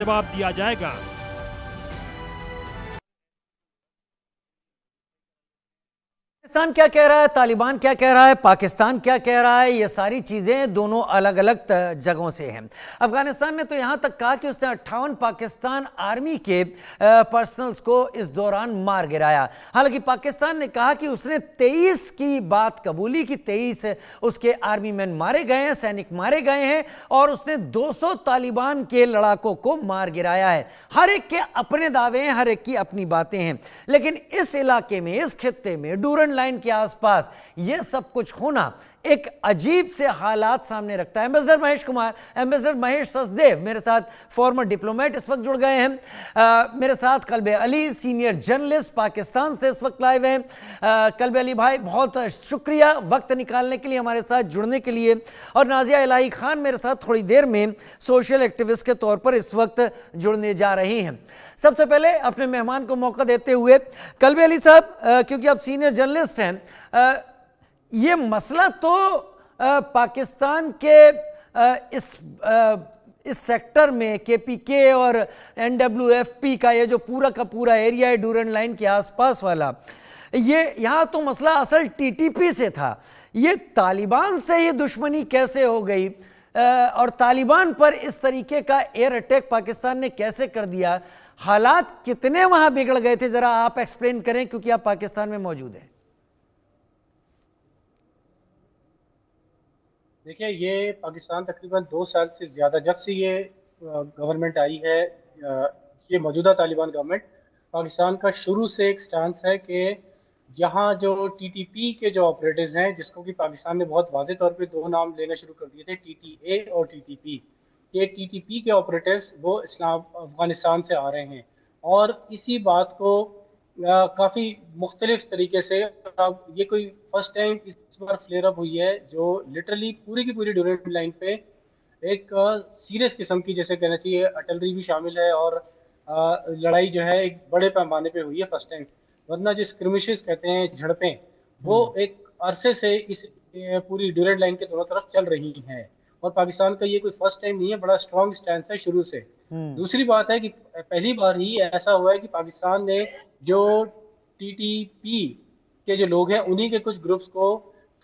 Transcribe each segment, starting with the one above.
जवाब दिया जाएगा। पाकिस्तान क्या कह रहा है, तालिबान क्या कह रहा है, पाकिस्तान क्या कह रहा है, ये सारी चीज़ें दोनों अलग अलग जगहों से हैं। अफगानिस्तान ने तो यहाँ तक कहा कि उसने 58 पाकिस्तान आर्मी के पर्सनल्स को इस दौरान मार गिराया। हालांकि पाकिस्तान ने कहा कि उसने 23 की बात कबूली कि 23 उसके आर्मी मैन मारे गए हैं, सैनिक मारे गए हैं, और उसने 200 तालिबान के लड़ाकों को मार गिराया है। हर एक के अपने दावे हैं, हर एक की अपनी बातें हैं, लेकिन इस इलाके में, इस खित्ते में, डूरन लाइन के आसपास यह सब कुछ होना एक अजीब से हालात सामने रखता है। एम्बेसडर महेश कुमार, एम्बेसडर महेश सचदेव मेरे साथ, फॉर्मर डिप्लोमेट, इस वक्त जुड़ गए हैं। मेरे साथ कल्बे अली, सीनियर जर्नलिस्ट, पाकिस्तान से इस वक्त लाइव हैं। कल्बे अली भाई, बहुत शुक्रिया वक्त निकालने के लिए, हमारे साथ जुड़ने के लिए। और नाजिया इलाही खान मेरे साथ थोड़ी देर में सोशल एक्टिविस्ट के तौर पर इस वक्त जुड़ने जा रही हैं। सबसे पहले अपने मेहमान को मौका देते हुए कल्बे अली साहब, क्योंकि आप सीनियर जर्नलिस्ट हैं, ये मसला तो पाकिस्तान के इस सेक्टर में केपीके और एनडब्ल्यूएफपी का ये जो पूरा का पूरा एरिया है डूरन लाइन के आसपास वाला, ये यहाँ तो मसला असल टीटीपी से था। ये तालिबान से ये दुश्मनी कैसे हो गई, और तालिबान पर इस तरीके का एयर अटैक पाकिस्तान ने कैसे कर दिया? हालात कितने वहाँ बिगड़ गए थे, ज़रा आप एक्सप्लेन करें, क्योंकि आप पाकिस्तान में मौजूद हैं। देखिए, ये पाकिस्तान तकरीबन 2 साल से ज़्यादा, जब से ये गवर्नमेंट आई है, ये मौजूदा तालिबान गवर्नमेंट, पाकिस्तान का शुरू से एक स्टांस है कि यहाँ जो टीटीपी के जो ऑपरेटर्स हैं, जिसको कि पाकिस्तान ने बहुत वाज़ेह तौर पे 2 नाम लेना शुरू कर दिए थे, टीटीए और टीटीपी। ये टीटीपी के ऑपरेटर्स वो इस्लाम अफगानिस्तान से आ रहे हैं, और इसी बात को काफ़ी मुख्तलिफ तरीके से, अब ये कोई फर्स्ट टाइम इस बार फ्लेयर अप हुई है, जो लिटरली पूरी की पूरी ड्यूरेंट लाइन पे एक सीरियस किस्म की, जैसे कहना चाहिए अटलरी भी शामिल है, और लड़ाई जो है एक बड़े पैमाने पे हुई है फर्स्ट टाइम। वरना जो स्क्रिमिशेस कहते हैं, झड़पें, वो एक अरसे से इस पूरी ड्यूरेंट लाइन के दोनों तरफ चल रही हैं, और पाकिस्तान का ये कोई फर्स्ट टाइम नहीं है, बड़ा स्ट्रॉन्ग स्टैंड है शुरू से। दूसरी बात है कि पहली बार ही ऐसा हुआ है कि पाकिस्तान ने जो टीटीपी के जो लोग हैं, उन्हीं के कुछ ग्रुप्स को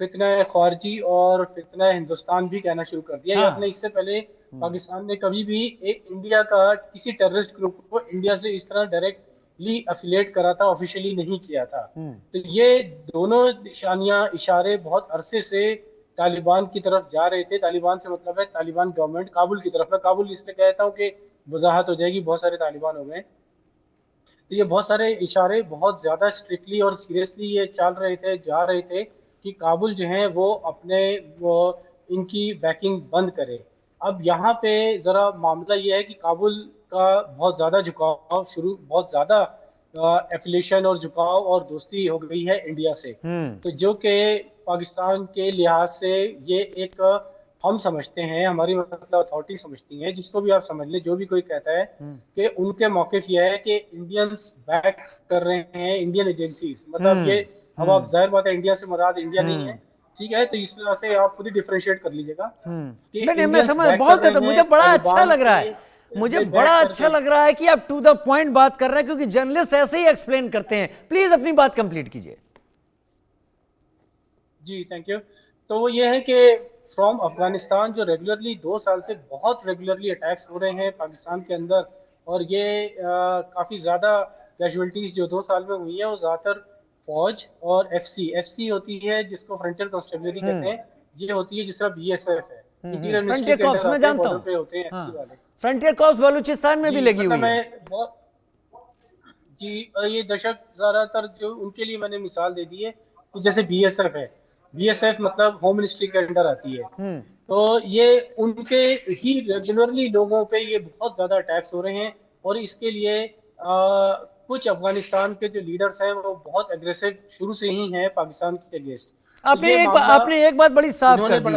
फितना ख्वारजी और फितना हिंदुस्तान भी कहना शुरू कर दिया। हाँ। इससे पहले पाकिस्तान ने कभी भी एक इंडिया का किसी टेररिस्ट ग्रुप को इंडिया से इस तरह डायरेक्टली अफिलिएट करा था, ऑफिशियली नहीं किया था। तो ये दोनों निशानियां, इशारे बहुत अरसे से तालिबान की तरफ जा रहे थे। तालिबान से मतलब है तालिबान गवर्नमेंट, काबुल की तरफ। मैं काबुल इसलिए कहता हूँ कि वजाहत हो जाएगी, बहुत सारे तालिबान हो गए। तो ये बहुत सारे इशारे बहुत ज़्यादा स्ट्रिक्टली और सीरियसली ये चल रहे थे, जा रहे थे कि काबुल जो है वो अपने इनकी बैकिंग बंद करे। अब यहाँ पे ज़रा मामला ये है कि काबुल का बहुत ज़्यादा झुकाव बहुत ज़्यादा एफिलिएशन और झुकाव और दोस्ती हो गई है इंडिया से। तो जो कि पाकिस्तान के लिहाज से ये एक, हम समझते हैं, हमारी मतलब अथॉरिटी समझती है, जिसको भी आप समझ लें, जो भी कोई कहता है कि उनके मौक़िफ़ ये है कि इंडियंस बैक कर रहे हैं इंडियन एजेंसीज, मतलब ये, अब आप जाहिर बात है इंडिया से मुराद इंडिया नहीं है, ठीक है, तो इस तरह से आप खुद ही डिफरेंशिएट कर लीजिएगा। मैं समझ बहुत है, तो मुझे बड़ा अच्छा लग रहा है, मुझे बड़ा अच्छा लग रहा है कि आप टू द पॉइंट बात कर रहे हैं, क्योंकि जर्नलिस्ट ऐसे ही एक्सप्लेन करते हैं। प्लीज अपनी बात कंप्लीट कीजिए। जी थैंक यू। तो वो ये है कि फ्रॉम अफगानिस्तान जो रेगुलरली 2 साल से बहुत रेगुलरली अटैक्स हो रहे हैं पाकिस्तान के अंदर, और ये काफ़ी ज़्यादा कैजुअल्टीज जो 2 साल में हुई है, वो ज़्यादातर फौज और एफसी होती है, जिसको फ्रंटियर कॉन्स्टेबलरी कहते हैं। ये होती है जिस तरह बीएसएफ है, फ्रंटियर कॉर्प्स में जानता हूं, पे होते हैं एफसी वाले। फ्रंटियर कॉर्प्स बलूचिस्तान में भी लगी हुई है जी। ये दशक ज़्यादातर जो उनके लिए मैंने मिसाल दे दी है, तो जैसे बीएसएफ है, बीएसएफ मतलब होम मिनिस्ट्री के अंडर आती है। तो ये उनके ही रेगुलरली लोगों पे ये बहुत ज्यादा अटैक्स हो रहे हैं, और इसके लिए कुछ अफगानिस्तान के जो लीडर्स हैं वो बहुत एग्रेसिव शुरू से ही हैं पाकिस्तान के अगेंस्ट। आपने एक बात बड़ी साफ कर दी,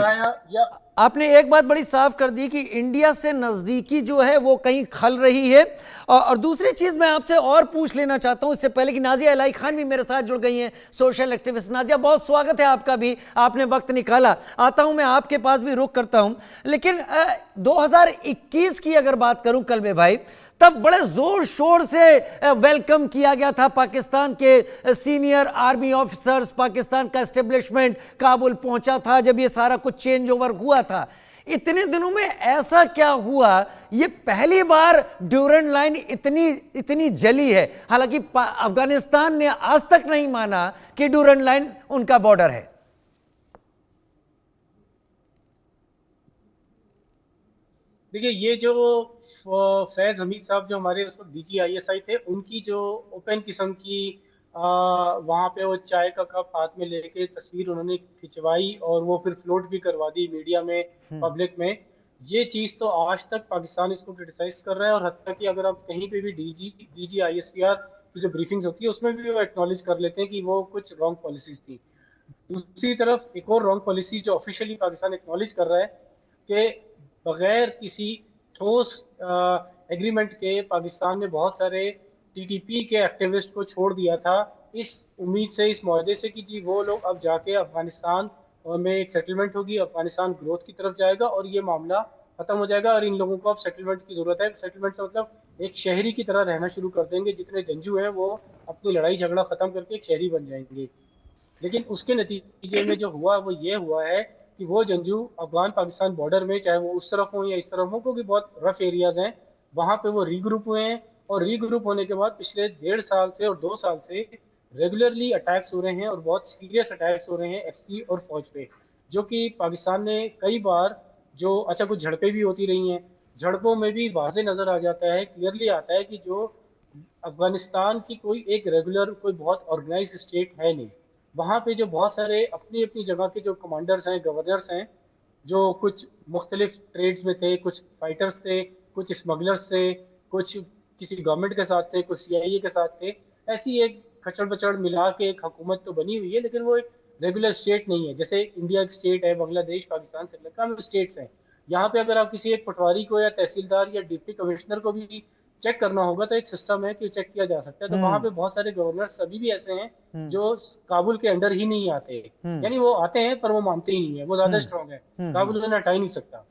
आपने एक बात बड़ी साफ कर दी कि इंडिया से नज़दीकी जो है वो कहीं खल रही है। और दूसरी चीज़ मैं आपसे और पूछ लेना चाहता हूं इससे पहले कि नाजिया इलाही खान भी मेरे साथ जुड़ गई हैं, सोशल एक्टिविस्ट। नाजिया, बहुत स्वागत है आपका भी, आपने वक्त निकाला। आता हूं मैं आपके पास भी रुक करता हूं, लेकिन 2021 की अगर बात करूं कलबे भाई, तब बड़े जोर शोर से वेलकम किया गया था पाकिस्तान के सीनियर आर्मी ऑफिसर्स, पाकिस्तान का एस्टेब्लिशमेंट काबुल पहुंचा था जब ये सारा कुछ चेंज ओवर हुआ था। इतने दिनों में ऐसा क्या हुआ? ये पहली बार ड्यूरेंट लाइन इतनी जली है। हालांकि अफगानिस्तान ने आज तक नहीं माना कि ड्यूरेंट लाइन उनका बॉर्डर है। देखिए, ये जो फैज हमीद साहब जो हमारे उस वक्त DGISI थे, उनकी जो ओपन किस्म की वहाँ पे वो चाय का कप हाथ में लेके तस्वीर उन्होंने खिंचवाई और वो फिर फ्लोट भी करवा दी मीडिया में, पब्लिक में। ये चीज़ तो आज तक पाकिस्तान इसको क्रिटिसाइज कर रहा है, और हत्या कि अगर आप कहीं पे भी DGISPR की जो ब्रीफिंग्स होती है उसमें भी वो एक्नॉलेज कर लेते हैं कि वो कुछ रॉन्ग पॉलिसीज थी। दूसरी तरफ एक और रॉन्ग पॉलिसी जो ऑफिशियली पाकिस्तान एक्नॉलेज कर रहा है कि बगैर किसी ठोस एग्रीमेंट के पाकिस्तान ने बहुत सारे TTP के एक्टिविस्ट को छोड़ दिया था, इस उम्मीद से, इस मुआहदे से कि जी वो लोग अब जाके अफगानिस्तान में एक सेटलमेंट होगी, अफगानिस्तान ग्रोथ की तरफ जाएगा और ये मामला खत्म हो जाएगा और इन लोगों को अब सेटलमेंट की जरूरत है। सेटलमेंट से मतलब एक शहरी की तरह रहना शुरू कर देंगे, जितने जंजू हैं वो अपनी लड़ाई झगड़ा खत्म करके एक शहरी बन जाएंगे। लेकिन उसके नतीजे में जो हुआ वो ये हुआ है कि वो जंजू अफगान पाकिस्तान बॉर्डर में, चाहे वो उस तरफ हो या इस तरफ हो, क्योंकि बहुत रफ एरियाज हैं, वहाँ पे वो रीग्रुप हुए हैं। और रीग्रुप होने के बाद पिछले 1.5 साल से और 2 साल से रेगुलरली अटैक्स हो रहे हैं, और बहुत सीरियस अटैक्स हो रहे हैं FC और फौज पे, जो कि पाकिस्तान ने कई बार जो अच्छा कुछ झड़पें भी होती रही हैं, झड़पों में भी वाजे नज़र आ जाता है, क्लियरली आता है कि जो अफगानिस्तान की कोई एक रेगुलर कोई बहुत ऑर्गेनाइज स्टेट है नहीं। वहाँ पे जो बहुत सारे अपनी अपनी जगह के जो कमांडर्स हैं, गवर्नर्स हैं, जो कुछ मुख्तलिफ ट्रेड्स में थे, कुछ फाइटर्स थे, कुछ स्मगलर्स थे, कुछ किसी गवर्नमेंट के साथ थे, कुछ CIA के साथ थे, ऐसी एक खचड़ बचड़ मिला के एक हुकूमत तो बनी हुई है, लेकिन वो एक रेगुलर स्टेट नहीं है। जैसे इंडिया एक स्टेट है, बांग्लादेश, पाकिस्तान, श्रीलंका में स्टेट्स हैं। यहाँ पे अगर आप किसी एक पटवारी को या तहसीलदार या डिप्टी कमिश्नर को भी चेक करना होगा तो एक सिस्टम है कि चेक किया जा सकता है। तो वहाँ पे बहुत सारे गवर्नर्स अभी भी ऐसे हैं जो काबुल के अंडर ही नहीं आते, यानी वो आते हैं पर वो मानते ही नहीं है, वो ज्यादा स्ट्रॉन्ग है, काबुल उन्हें हटा ही नहीं सकता।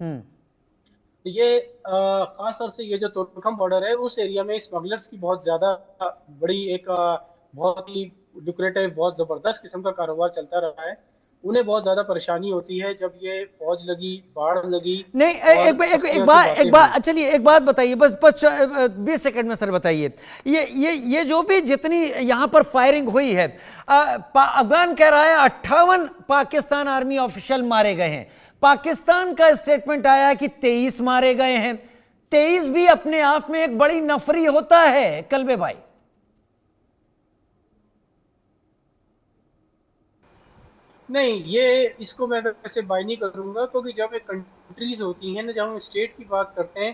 तो ये खास तौर से ये जो तुर्कम बॉर्डर है उस एरिया में स्मगलर्स की बहुत ज्यादा बड़ी एक बहुत ही लुक्रेटिव, बहुत जबरदस्त किस्म का कारोबार चलता रहा है। उन्हें बहुत ज्यादा परेशानी होती है जब ये फौज लगी, बाढ़ लगी। नहीं, एक बात चलिए, एक बात बताइए, बस 20 सेकंड में सर बताइए, ये जो भी जितनी यहां पर फायरिंग हुई है, अफगान कह रहा है 58 पाकिस्तान आर्मी ऑफिशियल मारे गए हैं। पाकिस्तान का स्टेटमेंट आया कि 23 मारे गए हैं। 23 भी अपने आप में एक बड़ी नफरी होता है कलबे भाई। नहीं, ये इसको मैं वैसे बाय नहीं करूंगा, क्योंकि जब एक कंट्रीज होती हैं ना, जब हम स्टेट की बात करते हैं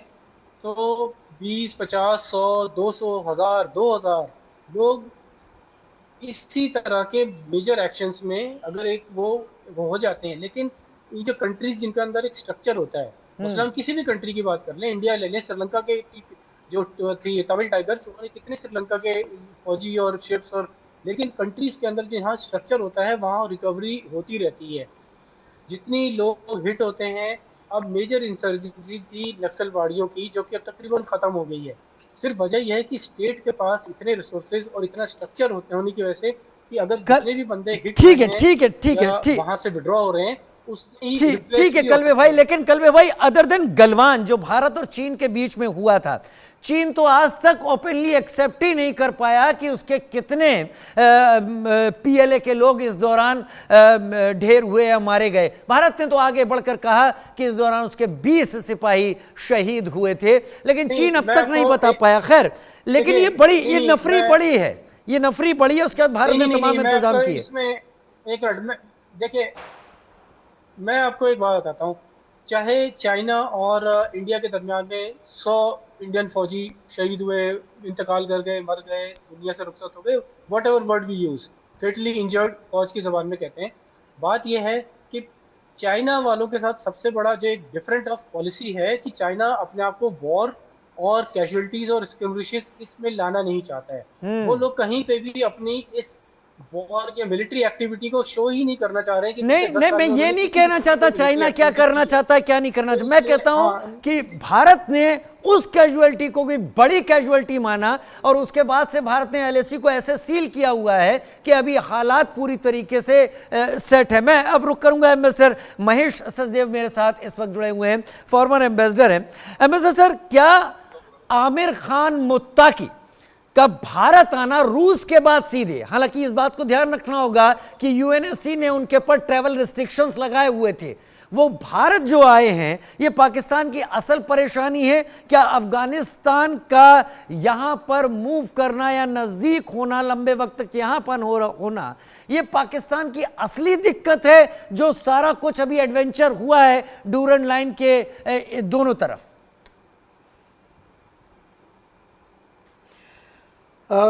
तो 20, 50, 100, 200, 1000, 2000 लोग इसी तरह के मेजर एक्शंस में अगर एक वो हो जाते हैं। लेकिन ये जो कंट्रीज जिनके अंदर एक स्ट्रक्चर होता है, मतलब हम किसी भी कंट्री की बात कर लें, इंडिया ले लें, श्रीलंका के जो थी तमिल टाइगर्स, उन्होंने कितने श्रीलंका के फौजी और शिप्स, और लेकिन कंट्रीज के अंदर जहाँ स्ट्रक्चर होता है वहाँ रिकवरी होती रहती है। जितनी लोग हिट होते हैं, अब मेजर इंसर्जेंसी थी नक्सलवाड़ियों की, जो कि अब तकरीबन खत्म हो गई है। सिर्फ वजह यह है कि स्टेट के पास इतने रिसोर्सेज और इतना स्ट्रक्चर होने की वजह से कि अगर जितने भी बंदे हिट ठीक है, वहां से विड्रॉ हो रहे हैं, ठीक है कलवे भाई। लेकिन कलवे भाई, अदर देन गलवान जो भारत और चीन के बीच में हुआ था, चीन तो आज तक ओपनली एक्सेप्ट ही नहीं कर पाया कि उसके कितने PLA के लोग इस दौरान ढेर हुए या मारे गए। भारत ने तो आगे बढ़कर कहा कि इस दौरान उसके 20 सिपाही शहीद हुए थे, लेकिन चीन अब तक नहीं बता पाया। खैर, लेकिन ये नफरी बड़ी है, ये नफरी बड़ी है। उसके बाद भारत ने तमाम इंतजाम किए। इसमें एक मिनट में देखिए, मैं आपको एक बात बताता हूँ। चाहे चाइना और इंडिया के दरमियान में 100 इंडियन फौजी शहीद हुए, इंतकाल कर गए, मर गए, दुनिया से रुखसत हो गए, whatever word we use, fatally injured फौज की जबान में कहते हैं। बात यह है कि चाइना वालों के साथ सबसे बड़ा जो एक डिफरेंट ऑफ पॉलिसी है कि चाइना अपने आप को वॉर और कैजुअलिटीज और स्किर्मिशेस इसमें लाना नहीं चाहता है। वो लोग कहीं पे भी अपनी इस वॉर या मिलिट्री एक्टिविटी को शो ही नहीं करना चाह रहे हैं कि नहीं पिछले 10 नहीं, साल मैं में ये उन्होंने नहीं किसी कहना भी चाहता मिलिट्री चाइना क्या एक्टिविटी करना की। चाहता है क्या नहीं करना तो चाहता, मैं इसलिए कहता हूं हाँ, कि भारत ने उस कैजुअलिटी को भी बड़ी कैजुअलिटी माना और उसके बाद से भारत ने एलएसी को ऐसे सील किया हुआ है कि अभी हालात पूरी तरीके से सेट है। मैं अब रुक करूंगा, एम्बेसडर महेश सचदेव मेरे साथ इस वक्त जुड़े हुए हैं, फॉर्मर एम्बेसडर हैं। एम्बेसडर सर, क्या आमिर खान मुत्ताकी का भारत आना रूस के बाद सीधे, हालांकि इस बात को ध्यान रखना होगा कि यूएनएससी ने उनके पर ट्रैवल रिस्ट्रिक्शंस लगाए हुए थे, वो भारत जो आए हैं, ये पाकिस्तान की असल परेशानी है क्या अफगानिस्तान का यहां पर मूव करना या नजदीक होना, लंबे वक्त तक यहां पर होना, ये पाकिस्तान की असली दिक्कत है जो सारा कुछ अभी एडवेंचर हुआ है डूरन लाइन के दोनों तरफ?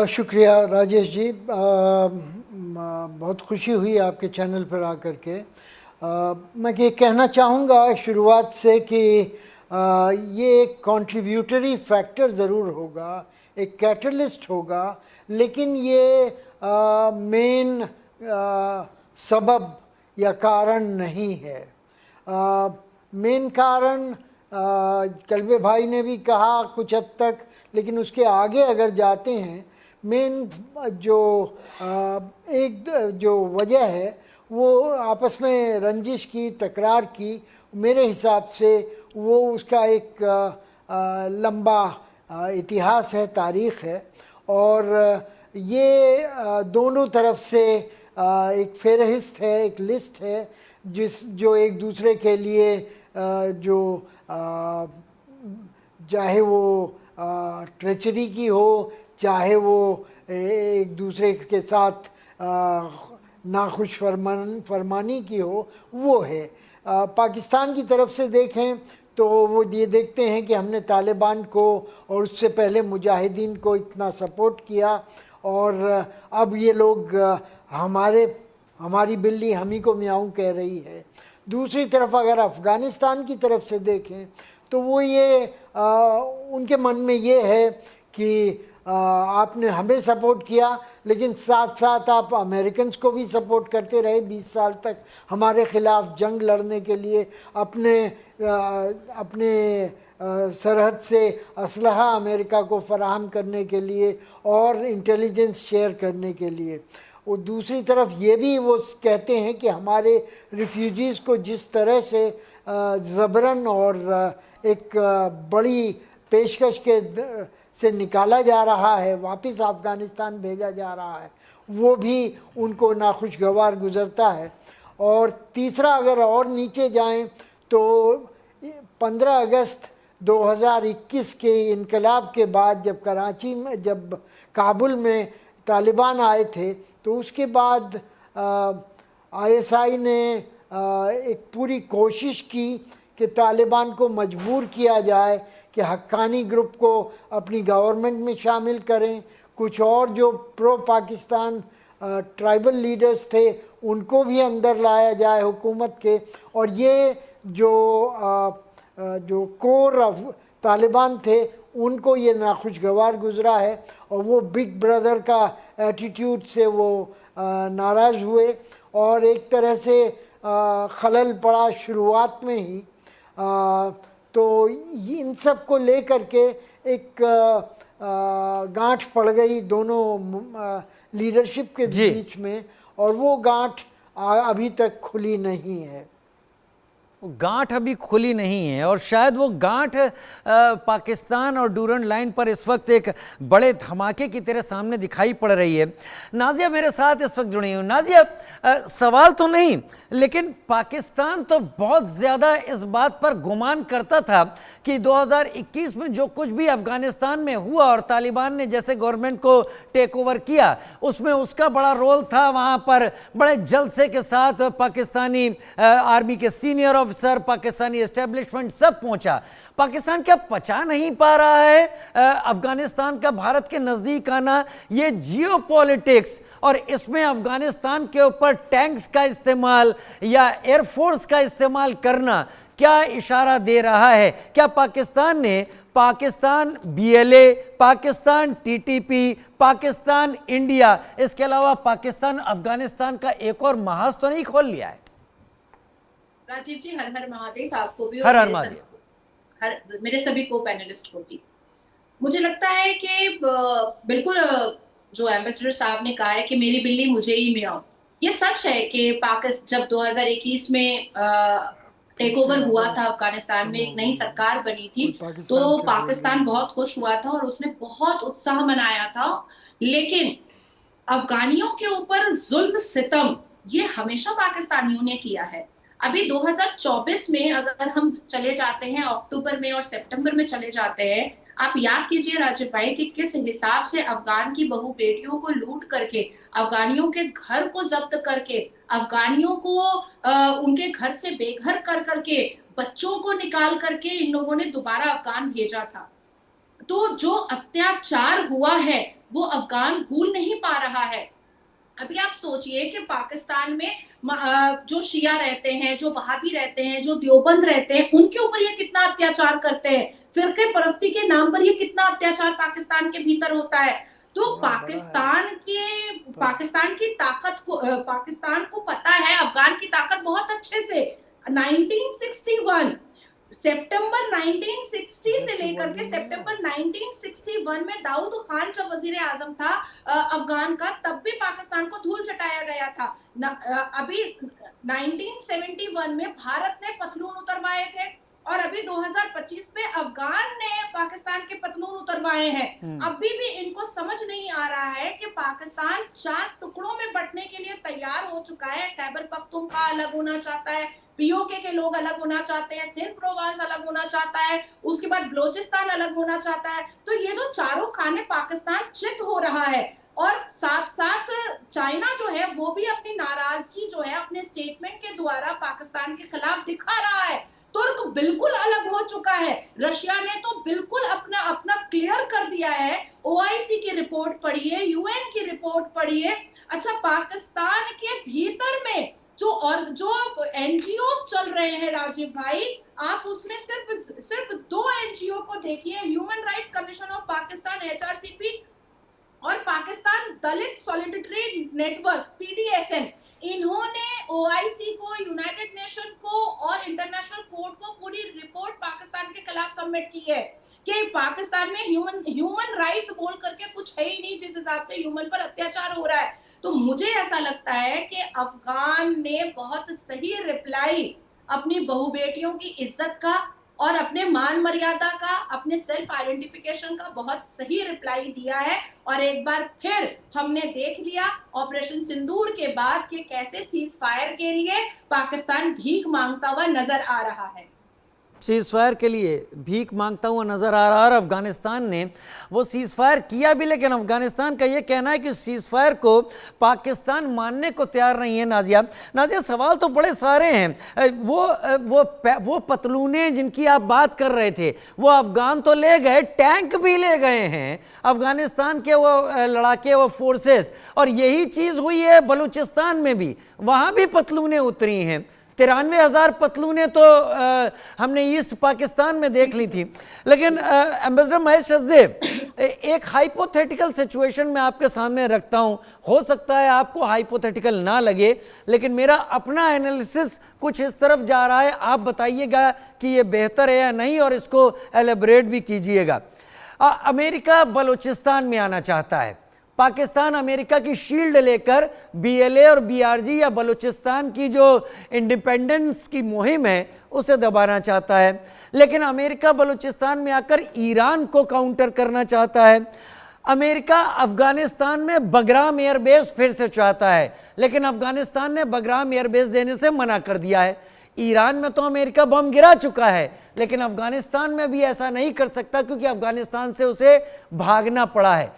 शुक्रिया राजेश जी, बहुत खुशी हुई आपके चैनल पर आकर के। मैं ये कहना चाहूँगा शुरुआत से कि ये एक कंट्रीब्यूटरी फैक्टर ज़रूर होगा, एक कैटलिस्ट होगा, लेकिन ये मेन सबब या कारण नहीं है। मेन कारण कल्बे भाई ने भी कहा कुछ हद तक, लेकिन उसके आगे अगर जाते हैं, मेन जो एक जो वजह है वो आपस में रंजिश की, तकरार की, मेरे हिसाब से वो उसका एक लंबा इतिहास है, तारीख़ है, और ये दोनों तरफ से एक फहरिस्त है, एक लिस्ट है जो एक दूसरे के लिए जो चाहे वो ट्रेचरी की हो, चाहे वो एक दूसरे के साथ नाखुश फरमानी की हो, वो है। पाकिस्तान की तरफ से देखें तो वो ये देखते हैं कि हमने तालिबान को और उससे पहले मुजाहिदीन को इतना सपोर्ट किया, और अब ये लोग हमारी बिल्ली हम ही को म्याऊं कह रही है। दूसरी तरफ अगर अफ़गानिस्तान की तरफ से देखें तो वो ये उनके मन में ये है कि आपने हमें सपोर्ट किया, लेकिन साथ साथ आप अमेरिकन को भी सपोर्ट करते रहे 20 साल तक हमारे ख़िलाफ़ जंग लड़ने के लिए, अपने सरहद से असलहा अमेरिका को फ़राहम करने के लिए और इंटेलिजेंस शेयर करने के लिए। और दूसरी तरफ ये भी वो कहते हैं कि हमारे रिफ्यूजीज़ को जिस तरह से ज़बरन और एक बड़ी पेशकश के से निकाला जा रहा है, वापस अफ़गानिस्तान भेजा जा रहा है, वो भी उनको नाखुशगवार गुज़रता है। और तीसरा अगर और नीचे जाएं तो 15 अगस्त 2021 के इनकलाब के बाद जब काबुल में तालिबान आए थे, तो उसके बाद ISI ने एक पूरी कोशिश की कि तालिबान को मजबूर किया जाए कि हक्कानी ग्रुप को अपनी गवर्नमेंट में शामिल करें, कुछ और जो प्रो पाकिस्तान ट्राइबल लीडर्स थे उनको भी अंदर लाया जाए हुकूमत के। और ये जो कोर ऑफ तालिबान थे उनको ये नाखुशगवार गुजरा है, और वो बिग ब्रदर का एटीट्यूड से वो नाराज़ हुए, और एक तरह से खलल पड़ा शुरुआत में ही। तो इन सब को लेकर के एक गांठ पड़ गई दोनों लीडरशिप के बीच में, और वो गांठ अभी तक खुली नहीं है। गांठ अभी खुली नहीं है, और शायद वो गांठ पाकिस्तान और डूरन लाइन पर इस वक्त एक बड़े धमाके की तरह सामने दिखाई पड़ रही है। नाजिया मेरे साथ इस वक्त जुड़ी हूँ। नाजिया, सवाल तो नहीं, लेकिन पाकिस्तान तो बहुत ज़्यादा इस बात पर गुमान करता था कि 2021 में जो कुछ भी अफगानिस्तान में हुआ और तालिबान ने जैसे गवर्नमेंट को टेक ओवर किया, उसमें उसका बड़ा रोल था। वहाँ पर बड़े जलसे के साथ पाकिस्तानी आर्मी के सीनियर ऑफिसर, पाकिस्तानी एस्टेब्लिशमेंट सब पहुंचा। पाकिस्तान क्या पचा नहीं पा रहा है अफगानिस्तान का भारत के नजदीक आना? ये जियोपॉलिटिक्स और इसमें अफगानिस्तान के ऊपर टैंक्स का इस्तेमाल या एयरफोर्स का इस्तेमाल करना क्या इशारा दे रहा है? क्या पाकिस्तान ने Pakistan BLA, Pakistan TTP, Pakistan India, इसके अलावा पाकिस्तान अफगानिस्तान का एक और महाज तो नहीं खोल लिया है? राजीव जी, हर हर महादेव आपको भी, हर हर महादेव, मेरे सभी को पैनलिस्ट को भी। मुझे लगता है कि बिल्कुल जो एम्बेसडर साहब ने कहा है कि मेरी बिल्ली मुझे ही मियाओ, ये सच है कि पाकिस्तान जब 2021 में टेक ओवर हुआ था अफगानिस्तान में, एक नई सरकार बनी थी, तो पाकिस्तान बहुत खुश हुआ था और उसने बहुत उत्साह मनाया था। लेकिन अफगानियों के ऊपर जुल्म सितम ये हमेशा पाकिस्तानियों ने किया है। अभी 2024 में अगर हम चले जाते हैं, अक्टूबर में और सितंबर में चले जाते हैं, आप याद कीजिए राजीव भाई कि किस हिसाब से अफगान की बहू बेटियों को लूट करके, अफगानियों के घर को जब्त करके, अफगानियों को उनके घर से बेघर कर करके, बच्चों को निकाल करके इन लोगों ने दोबारा अफगान भेजा था। तो जो अत्याचार हुआ है वो अफगान भूल नहीं पा रहा है। अभी आप सोचिए कि पाकिस्तान में जो शिया रहते हैं, जो वहाबी रहते हैं, जो देवबंद रहते हैं, उनके ऊपर ये कितना अत्याचार करते हैं। फिरके परस्ती के नाम पर ये कितना अत्याचार पाकिस्तान के भीतर होता है। तो पाकिस्तान की ताकत को, पाकिस्तान को पता है अफगान की ताकत बहुत अच्छे से। 1961 सितंबर 1960 से लेकर के सितंबर 1961 में दाऊद खान जब वजीर आजम था अफगान का, तब भी पाकिस्तान को धूल चटाया गया था। अभी 1971 में भारत ने पतलून उतरवाए थे और अभी 2025 में अफगान ने पाकिस्तान के पतलून उतरवाए हैं। अभी भी इनको समझ नहीं आ रहा है कि पाकिस्तान 4 टुकड़ों में बंटने के लिए तैयार हो चुका है। खैबर पख्तूनख्वा अलग होना चाहता है, POK के लोग अलग होना चाहते हैं, सिंध प्रोवांस अलग होना चाहता है, उसके बाद बलोचिस्तान अलग होना चाहता है। तो ये जो चारों खाने पाकिस्तान चित हो रहा है, और साथ साथ चाइना जो है वो भी अपनी नाराजगी जो है अपने स्टेटमेंट के द्वारा पाकिस्तान के खिलाफ दिखा रहा है। तुर्क बिल्कुल अलग हो चुका है। रशिया ने तो बिल्कुल अपना क्लियर कर दिया है। OIC की रिपोर्ट पढ़िए, UN की रिपोर्ट पढ़िए। अच्छा, पाकिस्तान के भीतर में जो NGOs चल रहे हैं राजीव भाई, आप उसमें सिर्फ 2 NGO को देखिए, human right commission of Pakistan HRCP और पाकिस्तान दलित सॉलिडरिटी नेटवर्क PDSN। इन्होंने OIC को, यूनाइटेड नेशन को और इंटरनेशनल कोर्ट को पूरी रिपोर्ट पाकिस्तान के खिलाफ सबमिट की है कि पाकिस्तान में ह्यूमन राइट्स बोल करके कुछ है ही नहीं, जिस हिसाब से ह्यूमन पर अत्याचार हो रहा है। तो मुझे ऐसा लगता है कि अफगान ने बहुत सही रिप्लाई अपनी बहू बेटियों की इज्जत का और अपने मान मर्यादा का, अपने सेल्फ आइडेंटिफिकेशन का बहुत सही रिप्लाई दिया है। और एक बार फिर हमने देख लिया ऑपरेशन सिंदूर के बाद कि कैसे सीज फायर के लिए पाकिस्तान भीख मांगता हुआ नजर आ रहा है। सीज फायर के लिए भीख मांगता हुआ नजर आ रहा है और अफगानिस्तान ने वो सीज फायर किया भी, लेकिन अफगानिस्तान का ये कहना है कि सीज फायर को पाकिस्तान मानने को तैयार नहीं है। नाजिया, सवाल तो बड़े सारे हैं। वो पतलूने जिनकी आप बात कर रहे थे वो अफगान तो ले गए, टैंक भी ले गए हैं अफगानिस्तान के वो लड़ाके, वो फोर्सेस। और यही चीज़ हुई है बलूचिस्तान में भी, वहाँ भी पतलूने उतरी हैं। 93,000 पतलूने तो हमने ईस्ट पाकिस्तान में देख ली थी। लेकिन एम्बेसडर महेश सचदेव, एक हाइपोथेटिकल सिचुएशन में आपके सामने रखता हूं, हो सकता है आपको हाइपोथेटिकल ना लगे, लेकिन मेरा अपना एनालिसिस कुछ इस तरफ जा रहा है। आप बताइएगा कि ये बेहतर है या नहीं और इसको एलेबरेट भी कीजिएगा। अमेरिका बलूचिस्तान में आना चाहता है, पाकिस्तान अमेरिका की शील्ड लेकर BLA और BRG या बलूचिस्तान की जो इंडिपेंडेंस की मुहिम है उसे दबाना चाहता है। लेकिन अमेरिका बलूचिस्तान में आकर ईरान को काउंटर करना चाहता है। अमेरिका अफगानिस्तान में बगराम एयरबेस फिर से चाहता है, लेकिन अफगानिस्तान ने बगराम एयरबेस देने से मना कर दिया है। ईरान में तो अमेरिका बम गिरा चुका है, लेकिन अफगानिस्तान में भी ऐसा नहीं कर सकता क्योंकि अफगानिस्तान से उसे भागना पड़ा है।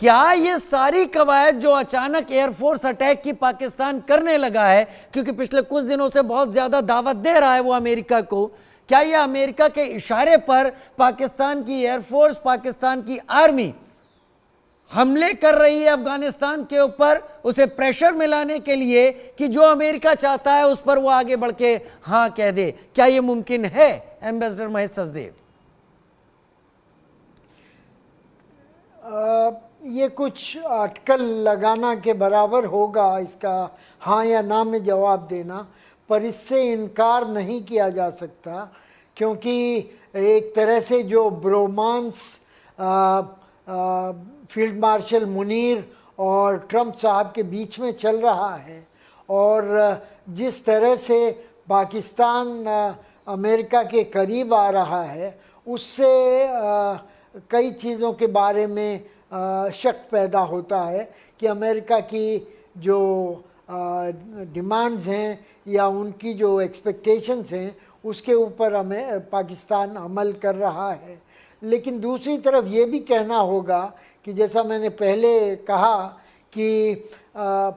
क्या ये सारी कवायद जो अचानक एयरफोर्स अटैक की पाकिस्तान करने लगा है, क्योंकि पिछले कुछ दिनों से बहुत ज्यादा दावत दे रहा है वो अमेरिका को, क्या ये अमेरिका के इशारे पर पाकिस्तान की एयरफोर्स, पाकिस्तान की आर्मी हमले कर रही है अफगानिस्तान के ऊपर, उसे प्रेशर मिलाने के लिए कि जो अमेरिका चाहता है उस पर वो आगे बढ़ के हां कह दे? क्या ये मुमकिन है एम्बेसडर महेश सचदेव? ये कुछ अटकल लगाना के बराबर होगा इसका हाँ या ना में जवाब देना, पर इससे इनकार नहीं किया जा सकता, क्योंकि एक तरह से जो ब्रोमांस फील्ड मार्शल मुनीर और ट्रंप साहब के बीच में चल रहा है, और जिस तरह से पाकिस्तान अमेरिका के करीब आ रहा है, उससे कई चीज़ों के बारे में शक पैदा होता है कि अमेरिका की जो डिमांड्स हैं या उनकी जो एक्सपेक्टेशंस हैं उसके ऊपर हमें पाकिस्तान अमल कर रहा है। लेकिन दूसरी तरफ ये भी कहना होगा कि जैसा मैंने पहले कहा कि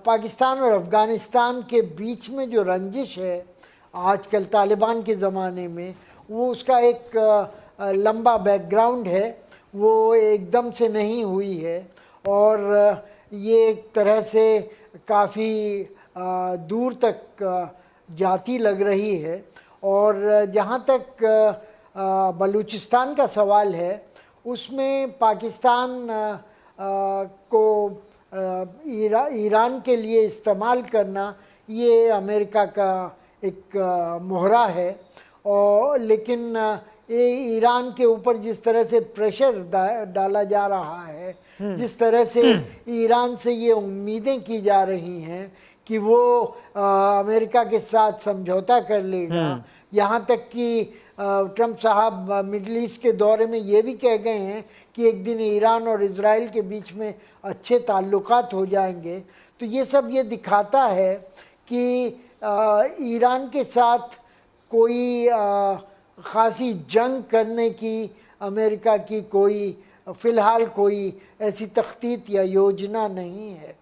पाकिस्तान और अफ़गानिस्तान के बीच में जो रंजिश है आजकल तालिबान के ज़माने में, वो उसका एक लंबा बैकग्राउंड है, वो एकदम से नहीं हुई है, और ये एक तरह से काफ़ी दूर तक जाती लग रही है। और जहाँ तक बलूचिस्तान का सवाल है, उसमें पाकिस्तान को ईरान के लिए इस्तेमाल करना ये अमेरिका का एक मोहरा है। और लेकिन ये ईरान के ऊपर जिस तरह से प्रेशर डाला जा रहा है, जिस तरह से ईरान से ये उम्मीदें की जा रही हैं कि वो अमेरिका के साथ समझौता कर लेगा, यहाँ तक कि ट्रंप साहब मिडल ईस्ट के दौरे में ये भी कह गए हैं कि एक दिन ईरान और इजराइल के बीच में अच्छे ताल्लुकात हो जाएंगे। तो ये सब ये दिखाता है कि ईरान के साथ कोई ख़ासी जंग करने की अमेरिका की कोई फ़िलहाल कोई ऐसी तख्तीत या योजना नहीं है।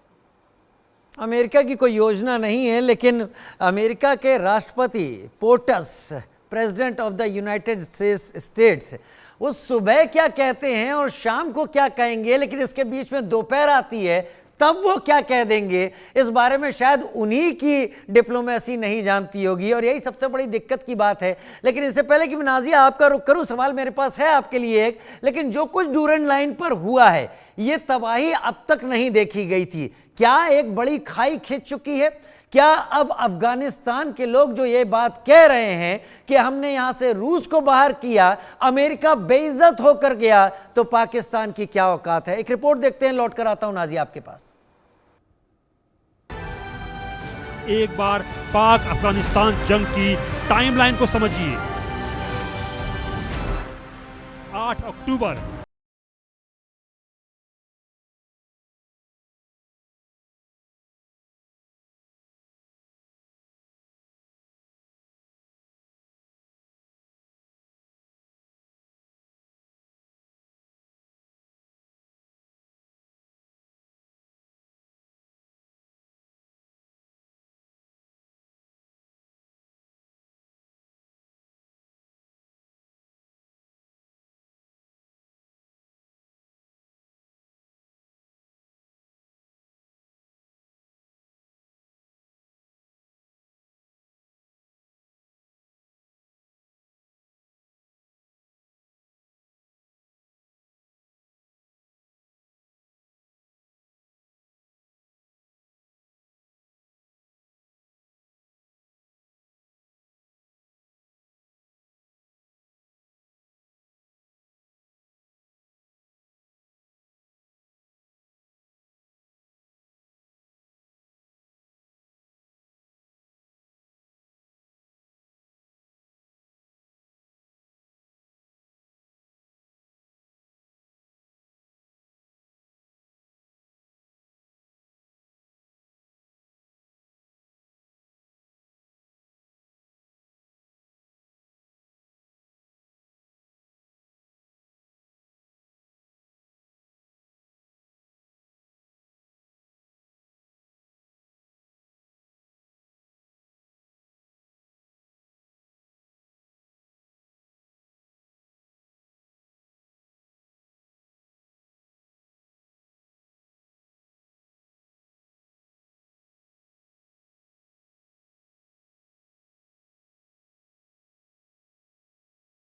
अमेरिका की कोई योजना नहीं है, लेकिन अमेरिका के राष्ट्रपति पोर्टस, president of the United States, वो सुबह क्या कहते हैं और शाम को क्या कहेंगे, लेकिन इसके बीच में दोपहर आती है तब वो क्या कह देंगे, इस बारे में शायद उन्हीं की डिप्लोमेसी नहीं जानती होगी, और यही सबसे बड़ी दिक्कत की बात है। लेकिन इससे पहले कि मैं नाज़िया आपका रुख करूं, सवाल मेरे पास है आपके लिए एक, लेकिन जो कुछ डूरन लाइन पर हुआ है ये तबाही अब तक नहीं देखी गई थी। क्या एक बड़ी खाई खिंच चुकी है? क्या अब अफगानिस्तान के लोग जो ये बात कह रहे हैं कि हमने यहां से रूस को बाहर किया, अमेरिका बेइज्जत होकर गया, तो पाकिस्तान की क्या औकात है? एक रिपोर्ट देखते हैं, लौट कर आता हूं नाज़िया आपके पास। एक बार पाक अफगानिस्तान जंग की टाइमलाइन को समझिए। 8 अक्टूबर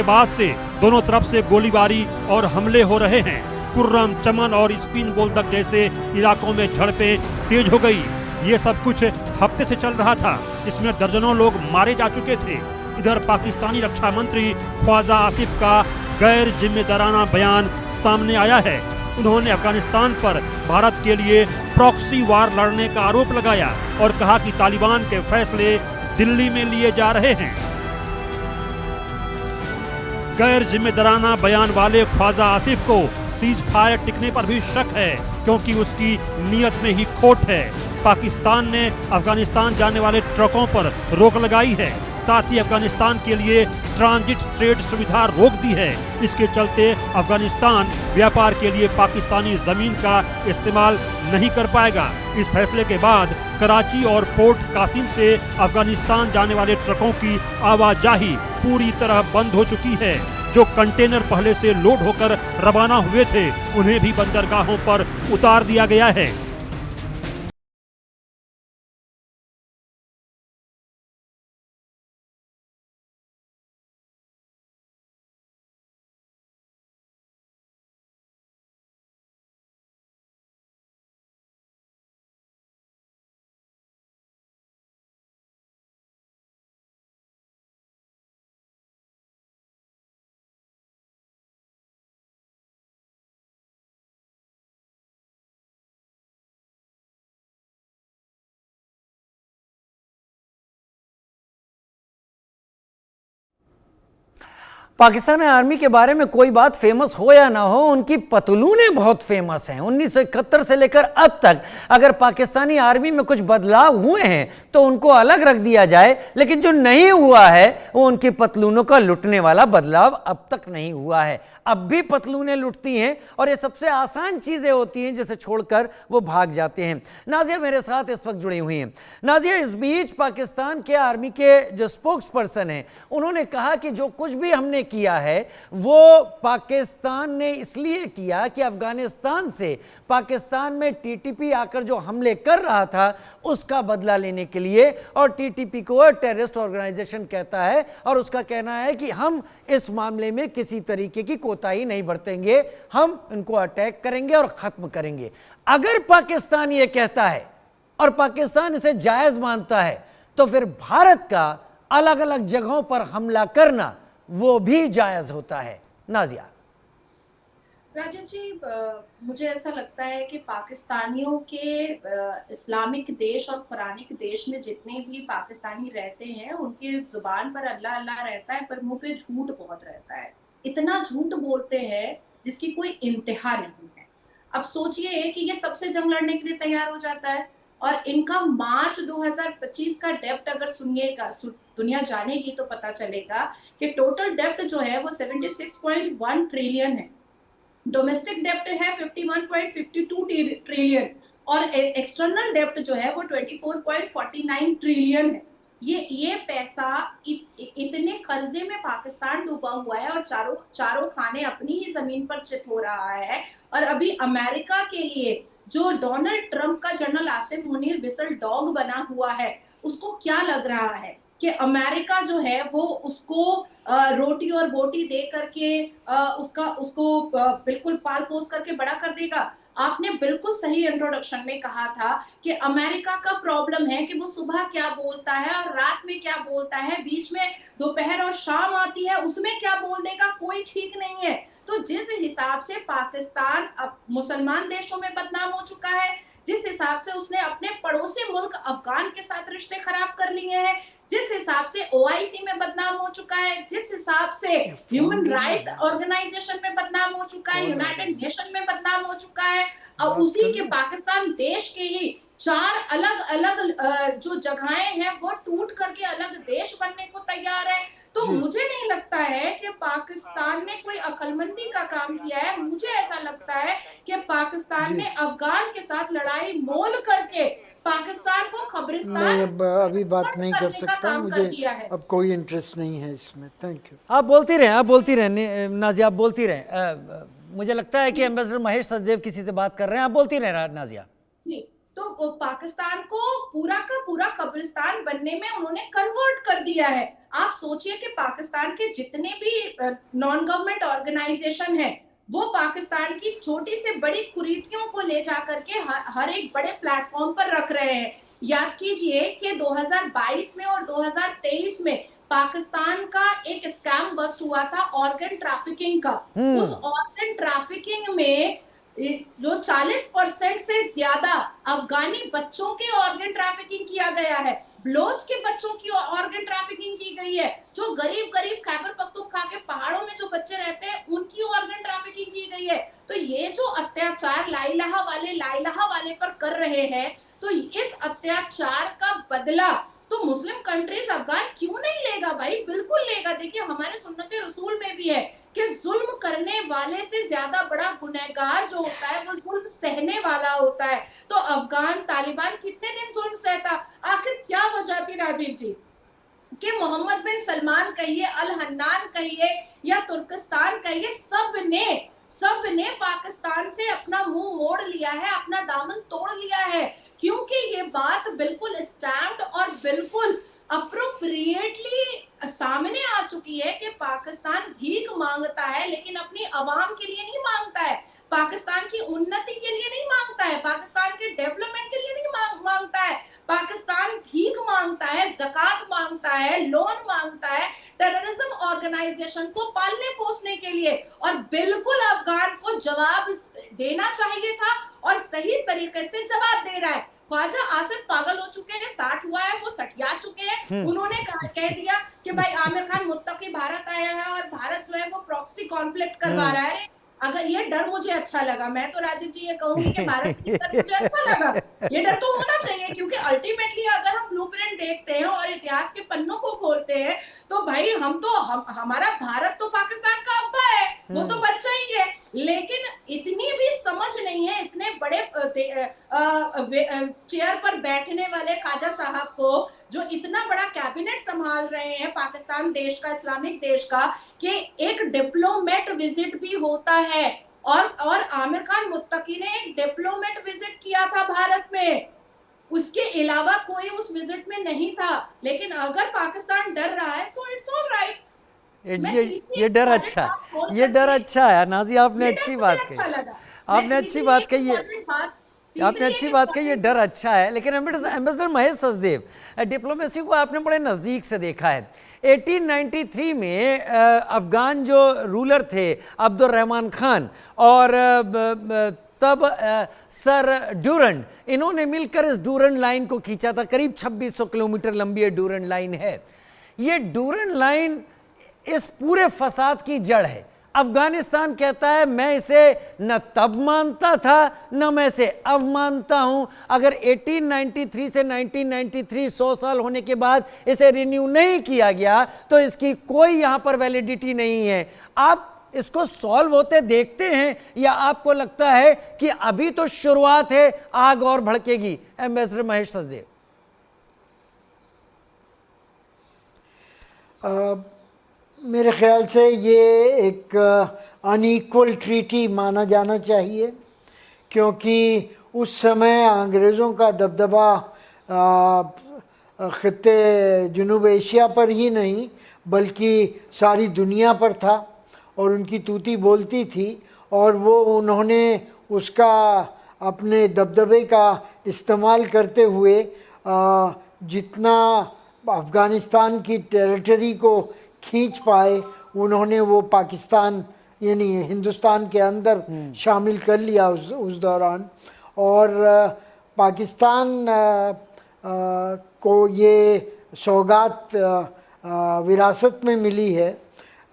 बाद से दोनों तरफ से गोलीबारी और हमले हो रहे हैं। कुर्रम, चमन और स्पिन बोलदक जैसे इलाकों में झड़पें तेज हो गई। ये सब कुछ हफ्ते से चल रहा था। इसमें दर्जनों लोग मारे जा चुके थे। इधर पाकिस्तानी रक्षा मंत्री ख्वाजा आसिफ का गैर जिम्मेदाराना बयान सामने आया है। उन्होंने अफगानिस्तान पर भारत के लिए प्रॉक्सी वार लड़ने का आरोप लगाया और कहा कि तालिबान के फैसले दिल्ली में लिए जा रहे हैं। गैर जिम्मेदाराना बयान वाले ख्वाजा आसिफ को सीज फायर टिकने पर भी शक है, क्योंकि उसकी नीयत में ही खोट है। पाकिस्तान ने अफगानिस्तान जाने वाले ट्रकों पर रोक लगाई है। साथ ही अफगानिस्तान के लिए ट्रांजिट ट्रेड सुविधा रोक दी है। इसके चलते अफगानिस्तान व्यापार के लिए पाकिस्तानी जमीन का इस्तेमाल नहीं कर पाएगा। इस फैसले के बाद कराची और पोर्ट कासिम से अफगानिस्तान जाने वाले ट्रकों की आवाजाही पूरी तरह बंद हो चुकी है। जो कंटेनर पहले से लोड होकर रवाना हुए थे, उन्हें भी बंदरगाहों पर उतार दिया गया है। पाकिस्तान आर्मी के बारे में कोई बात फेमस हो या ना हो, उनकी पतलूनें बहुत फेमस हैं। 1971 से लेकर अब तक अगर पाकिस्तानी आर्मी में कुछ बदलाव हुए हैं तो उनको अलग रख दिया जाए, लेकिन जो नहीं हुआ है वो उनकी पतलूनों का लुटने वाला बदलाव अब तक नहीं हुआ है। अब भी पतलूनें लुटती हैं और ये सबसे आसान चीजें होती हैं जिसे छोड़कर वो भाग जाते हैं। नाजिया मेरे साथ इस वक्त जुड़ी हुई हैं। नाजिया, इस बीच पाकिस्तान के आर्मी के जो स्पोक्स पर्सन हैं उन्होंने कहा कि जो कुछ भी हमने किया है वो पाकिस्तान ने इसलिए किया कि अफगानिस्तान से पाकिस्तान में टीटीपी आकर जो हमले कर रहा था उसका बदला लेने के लिए, और टीटीपी को टेररिस्ट ऑर्गेनाइजेशन कहता है और उसका कहना है कि हम इस मामले में किसी तरीके की कोताही नहीं बरतेंगे, हम इनको अटैक करेंगे और खत्म करेंगे। अगर पाकिस्तान ये कहता है और पाकिस्तान इसे जायज मानता है तो फिर भारत का अलग अलग जगहों पर हमला करना वो भी जायज होता है। नाजिया। राजीव जी, मुझे ऐसा लगता है कि पाकिस्तानियों के इस्लामिक देश और कुरानिक देश में जितने भी पाकिस्तानी रहते हैं उनकी जुबान पर अल्लाह अल्लाह रहता है, पर मुंह पे झूठ बहुत रहता है। इतना झूठ बोलते हैं जिसकी कोई इंतहा नहीं है। अब सोचिए कि ये सबसे जंग लड़ने के लिए तैयार हो जाता है और इनका मार्च 2025 का डेप्ट अगर सुनिएगा, दुनिया जानेगी तो पता चलेगा कि टोटल डेप्ट जो है वो 76.1 ट्रिलियन है, डोमेस्टिक डेप्ट है 51.52 ट्रिलियन और एक्सटर्नल डेप्ट जो है वो 24.49 ट्रिलियन है। ये पैसा इतने कर्जे में पाकिस्तान डूबा हुआ है और चारों खाने अपनी ही जमीन पर चित हो रहा है। और अभी अमेरिका के लिए जो डोनाल्ड ट्रंप का general Asim Munir whistle dog बना हुआ है, उसको क्या लग रहा है कि अमेरिका जो है वो उसको रोटी और बोटी दे करके उसको बिल्कुल पाल पोस करके बड़ा कर देगा। आपने बिल्कुल सही इंट्रोडक्शन में कहा था कि अमेरिका का प्रॉब्लम है कि वो सुबह क्या बोलता है और रात में क्या बोलता है, बीच में दोपहर और शाम आती है उसमें क्या बोल देगा, कोई ठीक नहीं है। तो जिस हिसाब से पाकिस्तान अब मुसलमान देशों में बदनाम हो चुका है, जिस हिसाब से उसने अपने पड़ोसी मुल्क अफगान के साथ रिश्ते खराब कर लिए हैं, जिस हिसाब से ओआईसी में बदनाम हो चुका है, जिस हिसाब से ह्यूमन राइट्स ऑर्गेनाइजेशन में बदनाम हो चुका है, यूनाइटेड नेशन में बदनाम हो चुका है, और उसी के पाकिस्तान देश के ही 4 अलग अलग जो जगहें हैं वो टूट करके अलग देश बनने को तैयार है। तो मुझे नहीं लगता है कि पाकिस्तान ने कोई अक्लमंदी का काम किया है। मुझे ऐसा लगता है कि पाकिस्तान ने अफगान के साथ लड़ाई मोल करके पाकिस्तान को खबरिस्तान मैं अभी बात नहीं कर सकता, मुझे अब कोई इंटरेस्ट नहीं है इसमें। Thank you. आप बोलती रहें नाजिया, आप बोलती रहें। मुझे लगता है कि एम्बेसडर महेश सचदेव किसी से बात कर रहे हैं, आप बोलती रहें नाजिया। जी, तो पाकिस्तान को पूरा का पूरा कब्रिस्तान बनने में उन्होंने कन्वर्ट कर दिया है। आप सोचिए कि पाकिस्तान के जितने भी नॉन गवर्नमेंट ऑर्गेनाइजेशन है वो पाकिस्तान की छोटी से बड़ी कुरीतियों को ले जाकर के हर एक बड़े प्लेटफॉर्म पर रख रहे हैं। याद कीजिए कि 2022 में और 2023 में पाकिस्तान का एक स्कैम बस्ट हुआ था ऑर्गन ट्रैफिकिंग का। उस ऑर्गन ट्रैफिकिंग में जो 40% से ज्यादा अफगानी बच्चों के ऑर्गन ट्रैफिकिंग किया गया है, बलोच के बच्चों की ऑर्गन ट्रैफिकिंग की गई है, जो गरीब खैबर पख्तूनख्वा के पहाड़ों में जो बच्चे रहते हैं उनकी ऑर्गन ट्रैफिकिंग की गई है। तो ये जो अत्याचार लाइलाहा वाले पर कर रहे हैं, तो इस अत्याचार का बदला तो मुस्लिम कंट्रीज अफगान क्यों नहीं लेगा भाई? बिल्कुल लेगा। देखिए हमारे सुन्नत रसूल में भी है कि जुल्म करने वाले से ज्यादा बड़ा गुनहगार जो होता है वो जुल्म सहने वाला होता है। तो अफगान तालिबान कितने दिन जुल्म सहता? आखिर क्या वजह थी राजीव जी कि मोहम्मद बिन सलमान कहिए, अल हन्नान कहिए या तुर्किस्तान कहिए, सब ने पाकिस्तान से अपना मुंह मोड़ लिया है, अपना दामन तोड़ लिया है, क्योंकि ये बात बिल्कुल स्टैम्प्ड और बिल्कुल अप्रोप्रिएटली सामने आ चुकी है कि पाकिस्तान भीख मांगता है लेकिन अपनी आवाम के लिए नहीं मांगता है, पाकिस्तान की उन्नति के लिए नहीं मांगता है, पाकिस्तान के डेवलपमेंट के लिए नहीं मांगता है। पाकिस्तान भीख मांगता है, ज़कात मांगता है, लोन मांगता है टेररिज्म ऑर्गेनाइजेशन को पालने पोसने के लिए। और बिल्कुल अफगान को जवाब देना चाहिए था और सही तरीके से जवाब दे रहा है। ख्वाजा आसिफ पागल हो चुके हैं, 60 हुआ है, वो सठिया चुके हैं। उन्होंने कह दिया कि भाई आमिर खान मुत्तकी भारत आया है और भारत जो है वो प्रॉक्सी कॉन्फ्लिक्ट करवा रहा है। अगर ये डर मुझे अच्छा लगा, मैं तो राजीव जी ये कहूंगी कि भारत की डर मुझे अच्छा लगा। ये डर तो होना चाहिए क्योंकि अल्टीमेटली अगर हम ब्लूप्रिंट देखते हैं और इतिहास के पन्नों को खोलते हैं तो भाई हमारा भारत तो पाकिस्तान का अब्बा है, वो तो बच्चा ही है। लेकिन इतनी भी समझ नहीं है इतने बड़े चेयर पर बैठने वाले ख्वाजा साहब को, जो इतना बड़ा कैबिनेट संभाल रहे हैं पाकिस्तान देश का, इस्लामिक देश का, कि एक डिप्लोमेट विजिट भी होता है। और आमिर खान मुत्तकी ने एक डिप्लोमेट विजिट किया था भारत में, उसके अलावा कोई उस विजिट में नहीं था। लेकिन अगर पाकिस्तान डर रहा है सो इट्स ऑल राइट। ये डर अच्छा है, ये डर अच्छा है नाजी, आपने अच्छी बात कही, आपने अच्छी बात कही है, आपने अच्छी बात कही, ये डर अच्छा है। लेकिन एम्बेसडर महेश सचदेव, डिप्लोमेसी को आपने बड़े नज़दीक से देखा है। 1893 में अफगान जो रूलर थे अब्दुर्रहमान खान और तब सर डूरंड, इन्होंने मिलकर इस डूरंड लाइन को खींचा था। करीब 2600 किलोमीटर लंबी ये डूरंड लाइन है। ये डूरंड लाइन इस पूरे फसाद की जड़ है। अफगानिस्तान कहता है मैं इसे न तब मानता था न मैं इसे अब मानता हूं। अगर 1893 से 1993 100 साल होने के बाद इसे रिन्यू नहीं किया गया तो इसकी कोई यहां पर वैलिडिटी नहीं है। आप इसको सॉल्व होते देखते हैं या आपको लगता है कि अभी तो शुरुआत है, आग और भड़केगी? एम्बेसडर महेश सचदेव। मेरे ख्याल से ये एक अनइक्वल ट्रीटी माना जाना चाहिए, क्योंकि उस समय अंग्रेज़ों का दबदबा ख़ित्ते जनूब एशिया पर ही नहीं बल्कि सारी दुनिया पर था और उनकी तूती बोलती थी। और वो उन्होंने उसका अपने दबदबे का इस्तेमाल करते हुए जितना अफ़गानिस्तान की टेरिटरी को खींच पाए उन्होंने वो पाकिस्तान यानी हिंदुस्तान के अंदर शामिल कर लिया उस दौरान। और पाकिस्तान को ये सौगात विरासत में मिली है।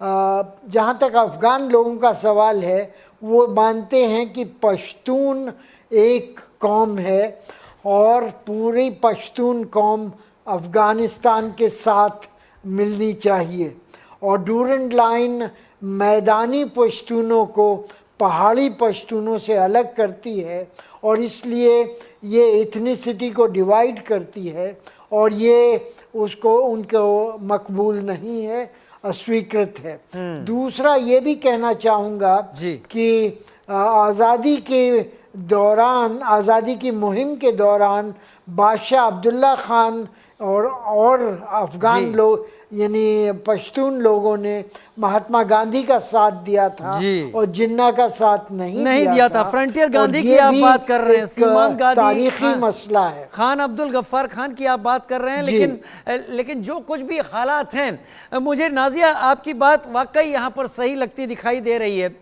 जहाँ तक अफ़गान लोगों का सवाल है, वो मानते हैं कि पश्तून एक कौम है और पूरी पश्तून कौम अफ़गानिस्तान के साथ मिलनी चाहिए। और डूरंड लाइन मैदानी पश्तूनों को पहाड़ी पश्तूनों से अलग करती है और इसलिए ये एथनिसिटी को डिवाइड करती है और ये उसको उनको मकबूल नहीं है, अस्वीकृत है। दूसरा ये भी कहना चाहूँगा कि आज़ादी के दौरान, आज़ादी की मुहिम के दौरान बादशाह अब्दुल्ला खान और अफ़गान लोग यानी पश्तून लोगों ने महात्मा गांधी का साथ दिया था और जिन्ना का साथ नहीं दिया था। फ्रंटियर गांधी की आप बात कर रहे हैं, सीमांत गांधी, तारीखी मसला है। खान अब्दुल गफ्फार खान की आप बात कर रहे हैं, लेकिन जो कुछ भी हालात हैं, मुझे नाजिया आपकी बात वाकई यहाँ पर सही लगती दिखाई दे रही है।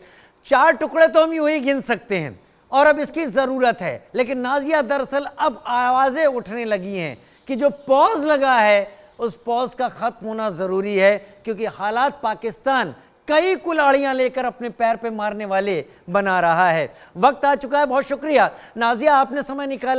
4 टुकड़े तो हम यूं ही गिन सकते हैं और अब इसकी ज़रूरत है, लेकिन नाजिया दरअसल अब आवाज़ें उठने लगी हैं कि जो पॉज लगा है उस पॉज का ख़त्म होना ज़रूरी है, क्योंकि हालात पाकिस्तान कई कुल्हाड़ियाँ लेकर अपने पैर पे मारने वाले बना रहा है। वक्त आ चुका है। बहुत शुक्रिया नाजिया, आपने समय निकाला।